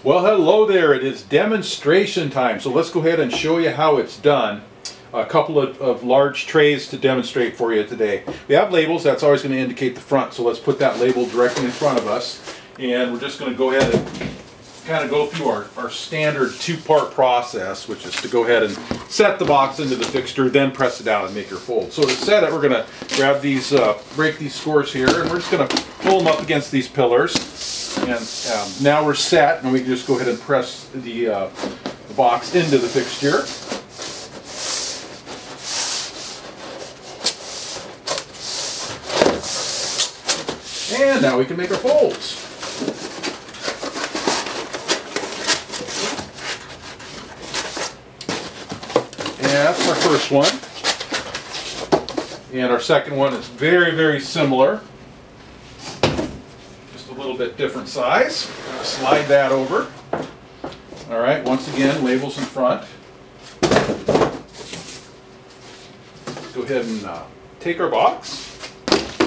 Well, hello there. It is demonstration time. So let's go ahead and show you how it's done. A couple of large trays to demonstrate for you today. We have labels. That's always going to indicate the front. So let's put that label directly in front of us. And we're just going to go ahead and kind of go through our standard two-part process, which is to go ahead and set the box into the fixture, then press it down and make your fold. So to set it, we're going to grab these, break these scores here, and we're just going to pull them up against these pillars. And now we're set, and we can just go ahead and press the box into the fixture. And now we can make our folds. And that's our first one. And our second one is very, very similar. Just a little bit different size. Slide that over. All right, once again, labels in front. Go ahead and take our box,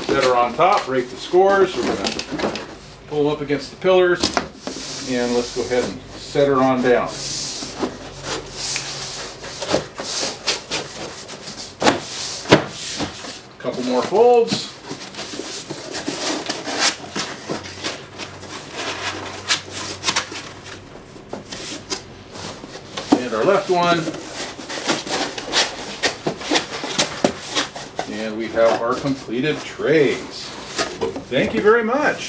set her on top, break the scores. We're going to pull them up against the pillars, and let's go ahead and set her on down. Couple more folds. And our left one. And we have our completed trays. Thank you very much.